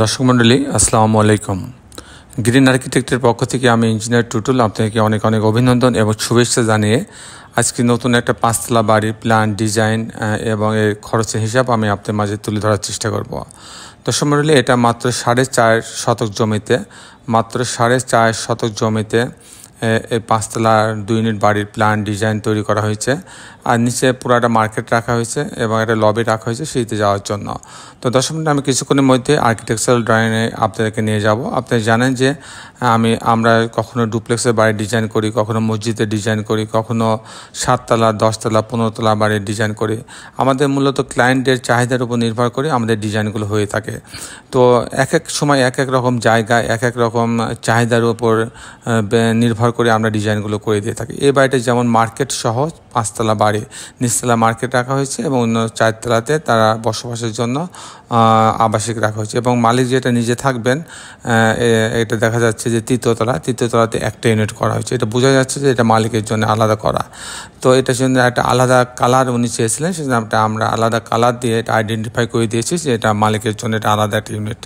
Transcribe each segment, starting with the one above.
দর্শক মণ্ডলী আসসালামু আলাইকুম। গ্রিন আর্কিটেক্টের পক্ষ থেকে আমি ইঞ্জিনিয়ার টুটুল আপনাকে অনেক অনেক অভিনন্দন এবং শুভেচ্ছা জানিয়ে আজকে নতুন একটা 5 তলা বাড়ির প্ল্যান ডিজাইন এবং এর খরচের হিসাব আমি আপনাদের মাঝে তুলে ধরার চেষ্টা করব। দর্শক মণ্ডলী, এটা মাত্র 4.5 শতক জমিতে এই 5 তলার 2 ইউনিট বাড়ির প্ল্যান ডিজাইন তৈরি করা হয়েছে। আর নিচে পুরো একটা মার্কেট রাখা হয়েছে এবং একটা লবি রাখা হয়েছে শীতে যাওয়ার জন্য। তো দর্শক মণ্ডলী, আমি কিছুক্ষণের মধ্যে আর্কিটেকচারাল ড্রয়িংয়ে আপনাদেরকে নিয়ে যাব। আপনারা জানেন যে আমরা কখনো ডুপ্লেক্সের বাড়ি ডিজাইন করি, কখনো মসজিদের ডিজাইন করি, কখনো 7 তলা 10 তলা 15 তলা বাড়ির ডিজাইন করি। আমাদের মূলত ক্লায়েন্টের চাহিদার উপর নির্ভর করে আমাদের ডিজাইনগুলো হয়ে থাকে। তো এক এক সময় এক এক রকম জায়গায় এক এক রকম চাহিদার উপর নির্ভর করে আমরা ডিজাইনগুলো করে দিয়ে থাকি। এই বাড়িটা যেমন মার্কেট সহ 5 তলা বাড়ি, নিচতলা মার্কেট রাখা হয়েছে এবং অন্য 4 তলাতে তারা বসবাসের জন্য আবাসিক রাখা হয়েছে এবং মালিক যেটা নিজে থাকবেন এটা দেখা যাচ্ছে যে তৃতীয়তলাতে একটা ইউনিট করা হয়েছে। এটা বোঝা যাচ্ছে যে এটা মালিকের জন্য আলাদা করা। তো এটার জন্য একটা আলাদা কালার উনি চেয়েছিলেন, সেজন্য আমরা আলাদা কালার দিয়ে এটা আইডেন্টিফাই করে দিয়েছি যে এটা মালিকের জন্য এটা আলাদা একটা ইউনিট।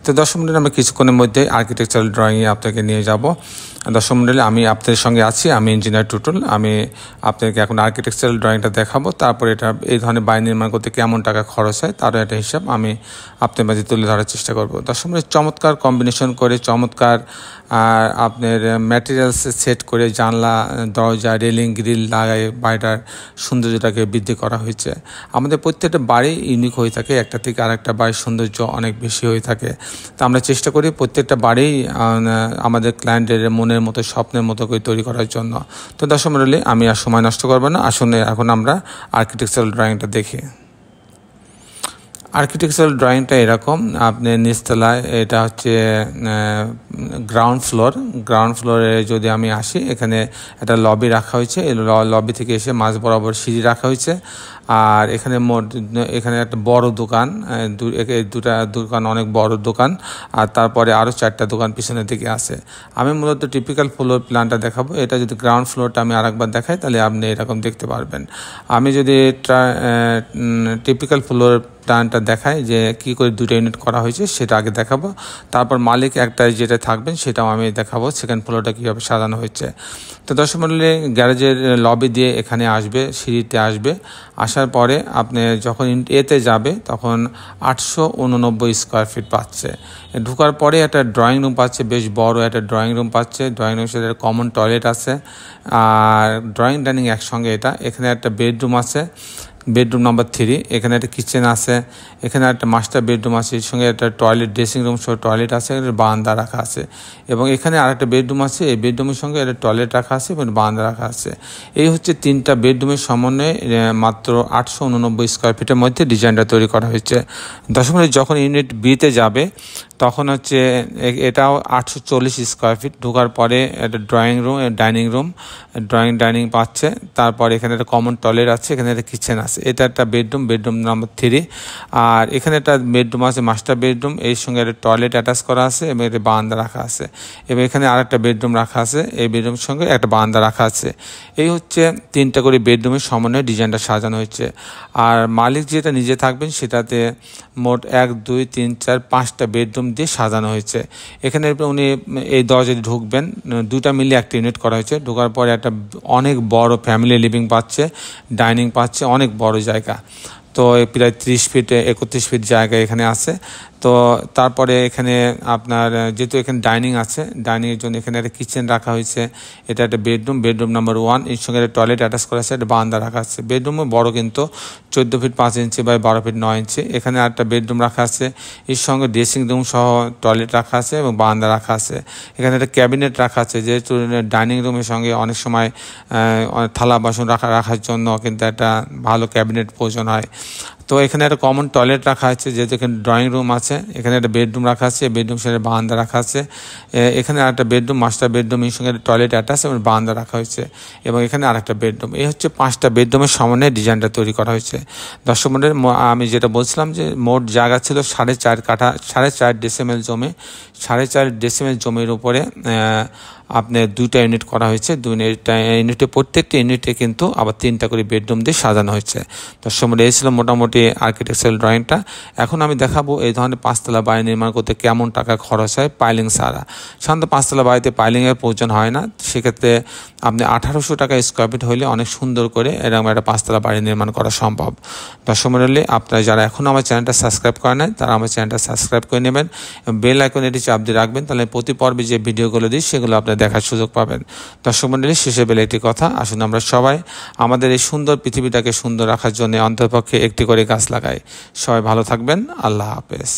তো দর্শক মণ্ডলী, আমরা কিছুক্ষণের মধ্যে আর্কিটেকচারাল ড্রয়িংয়ে আপনাকে নিয়ে যাব। দর্শক মণ্ডলী, আমি আপনাদের সঙ্গে আছি, আমি ইঞ্জিনিয়ার টুটুল। আমি আপনাকে এখন আর্কিটেকচারাল ড্রয়িংটা দেখাবো, তারপর এটা এই ধরনের বাড়ি নির্মাণ করতে কেমন টাকা খরচ হয় তারও একটা হিসাব আমি আপনার মাঝে তুলে ধরার চেষ্টা করব। দর্শক মণ্ডলী, চমৎকার কম্বিনেশন করে চমৎকার আপনার ম্যাটেরিয়ালস সেট করে জানলা দরজা রেলিং গ্রিল লাগায় বাড়িটার সৌন্দর্যটাকে বৃদ্ধি করা হয়েছে। আমাদের প্রত্যেকটা বাড়ি ইউনিক হয়ে থাকে, একটা থেকে আরেকটা বাড়ির সৌন্দর্য অনেক বেশি হয়ে থাকে। তো আমরা চেষ্টা করি প্রত্যেকটা বাড়ি আমাদের ক্লায়েন্টের মনের মতো স্বপ্নের মতো করে তৈরি করার জন্য। তো দর্শক মণ্ডলী, আমি আর সময় নষ্ট করবো না, আসুন এখন আমরা আর্কিটেকচারাল ড্রয়িংটা দেখি। আর্কিটেকচারাল ড্রয়িংটা এরকম, আপনি নিচতলায় এটা হচ্ছে গ্রাউন্ড ফ্লোরে যদি আমি আসি, এখানে একটা লবি রাখা হয়েছে। এই লবি থেকে এসে মাঝ বরাবর সিঁড়ি রাখা হয়েছে। আর এখানে একটা বড় দোকান, দুটা দোকান অনেক বড় দোকান, আর তারপরে আরও 4টা দোকান পিছনের দিকে আছে। আমি মূলত টিপিক্যাল ফ্লোর প্ল্যানটা দেখাবো। এটা যদি গ্রাউন্ড ফ্লোরটা আমি আরেকবার দেখাই তাহলে আপনি এরকম দেখতে পারবেন। আমি যদি টিপিক্যাল ফ্লোর প্ল্যানটা দেখাই যে কী করে 2টা ইউনিট করা হয়েছে সেটা আগে দেখাবো, তারপর মালিক একটাই যেটা থাকবেন সেটাও আমি দেখাবো সেকেন্ড ফ্লোরটা কীভাবে সাজানো হয়েছে। তো দর্শক মণ্ডলী, গ্যারেজের লবি দিয়ে এখানে আসবে, সিঁড়িতে আসবে। আসার পরে আপনি যখন এতে যাবে তখন 889 স্কোয়ার ফিট পাচ্ছে। ঢোকার পরে একটা ড্রয়িং রুম পাচ্ছে, বেশ বড় একটা ড্রয়িং রুম পাচ্ছে। ড্রয়িং রুমের সাথে কমন টয়লেট আছে আর ড্রয়িং ডাইনিং একসঙ্গে। এখানে একটা বেডরুম আছে, বেডরুম নাম্বার 3। এখানে একটা কিচেন আছে, এখানে একটা মাস্টার বেডরুম আছে, এর সঙ্গে একটা টয়লেট ড্রেসিং রুম সহ টয়লেট আছে, বারান্দা রাখা আছে এবং এখানে আরেকটা বেডরুম আছে। এই বেডরুমের সঙ্গে একটা টয়লেট রাখা আছে এবং বারান্দা রাখা আছে। এই হচ্ছে 3টা বেডরুমের সমন্বয়ে মাত্র 889 স্কোয়ার ফিটের মধ্যে ডিজাইনটা তৈরি করা হয়েছে। দর্শক মণ্ডলী, যখন ইউনিট বিতে যাবে তখন হচ্ছে এটাও 840 স্কোয়ার ফিট। ঢোকার পরে একটা ড্রয়িং রুম ডাইনিং পাচ্ছে। তারপর এখানে একটা কমন টয়লেট আছে, এখানে একটা কিচেন আছে। এটা একটা বেডরুম নাম্বার 3। আর এখানে একটা বেডরুম আছে, মাস্টার বেডরুম, এর সঙ্গে একটা টয়লেট অ্যাটাচ করা আছে এবং একটা বারান্দা রাখা আছে এবং এখানে আরেকটা বেডরুম রাখা আছে, এই বেডরুমের সঙ্গে একটা বারান্দা রাখা আছে। এই হচ্ছে 3টা করে বেডরুমের সমন্বয়ে ডিজাইনটা সাজানো হয়েছে। আর মালিক যেটা নিজে থাকবেন সেটাতে মোট 1 2 3 4 5টা বেডরুম দিয়ে সাজানো হয়েছে। এখানে উনি এই দরজা ঢুকবেন, 2টা মিলে একটা ইউনিট করা হয়েছে। ঢোকার পরে একটা অনেক বড় ফ্যামিলি লিভিং পাচ্ছে, ডাইনিং পাচ্ছে, অনেক বড় জায়গা। তো প্রায় 30 ফিট 31 ফিট জায়গা এখানে আছে। তো তারপরে এখানে আপনার যেহেতু এখানে ডাইনিং আছে, ডাইনিংয়ের জন্য এখানে একটা কিচেন রাখা হয়েছে। এটা একটা বেডরুম নাম্বার 1, এর সঙ্গে একটা টয়লেট অ্যাটাচ করা আছে, একটা বারান্দা রাখা আছে। বেডরুমও বড় কিন্তু 14 ফিট 5 ইঞ্চি বাই 12 ফিট 9 ইঞ্চি। এখানে একটা বেডরুম রাখা আছে, এর সঙ্গে ড্রেসিং রুম সহ টয়লেট রাখা আছে এবং বারান্দা রাখা আছে। এখানে একটা ক্যাবিনেট রাখা আছে, যেহেতু ডাইনিং রুমের সঙ্গে অনেক সময় থালা বাসন রাখার জন্য কিন্তু একটা ভালো ক্যাবিনেট প্রয়োজন হয়। তো এখানে একটা কমন টয়লেট রাখা আছে, যেহেতু এখানে ড্রয়িং রুম আছে। এখানে একটা বেডরুম রাখা আছে, বেডরুম সাথে বারান্দা রাখা আছে। এখানে আরেকটা বেডরুম, মাস্টার বেডরুম, এর সঙ্গে টয়লেট অ্যাটাচ এবং বারান্দা রাখা হয়েছে এবং এখানে আরেকটা বেডরুম। এই হচ্ছে 5টা বেডরুমের সমন্বয়ে ডিজাইনটা তৈরি করা হয়েছে। দর্শক মণ্ডলী, আমি যেটা বলছিলাম যে মোট জায়গা ছিল 4.5 কাঠা, 4.5 ডেসিমেল জমি। 4.5 ডেসিমেল জমির উপরে আপনার 2টা ইউনিট করা হয়েছে। 2টা ইউনিটে প্রত্যেকটা ইউনিটে কিন্তু আবার 3টা করে বেডরুম দিয়ে সাজানো হয়েছে। দর্শক মণ্ডলী, এই ছিল মোটামুটি একটি আর্কিটেকচারাল ড্রয়িংটা। এখন আমি দেখাবো এই ধরনের 5 তলা বাড়ি নির্মাণ করতে কেমন টাকা খরচ হয় পাইলিং ছাড়া। সাধারণত 5 তলা বাড়িতে পাইলিংয়ের প্রয়োজন হয় না, সেক্ষেত্রে আপনি 1800 টাকা স্কোয়ার ফিট হলে অনেক সুন্দর করে এরকম একটা 5 তলা বাড়ি নির্মাণ করা সম্ভব। দর্শক মণ্ডলী, আপনারা যারা এখনও আমার চ্যানেলটা সাবস্ক্রাইব করেন নাই তারা আমার চ্যানেলটা সাবস্ক্রাইব করে নেবেন, বেল আইকন এটি চাপ দিয়ে রাখবেন, তাহলে প্রতি পর্বে যে ভিডিওগুলো দিই সেগুলো আপনারা দেখার সুযোগ পাবেন। দর্শক মণ্ডলী, শেষে বেলে একটি কথা, আসুন আমরা সবাই আমাদের এই সুন্দর পৃথিবীটাকে সুন্দর রাখার জন্য অন্ততপক্ষে একটি করে গাছ লাগাই। সবাই ভালো থাকবেন। আল্লাহ হাফেজ।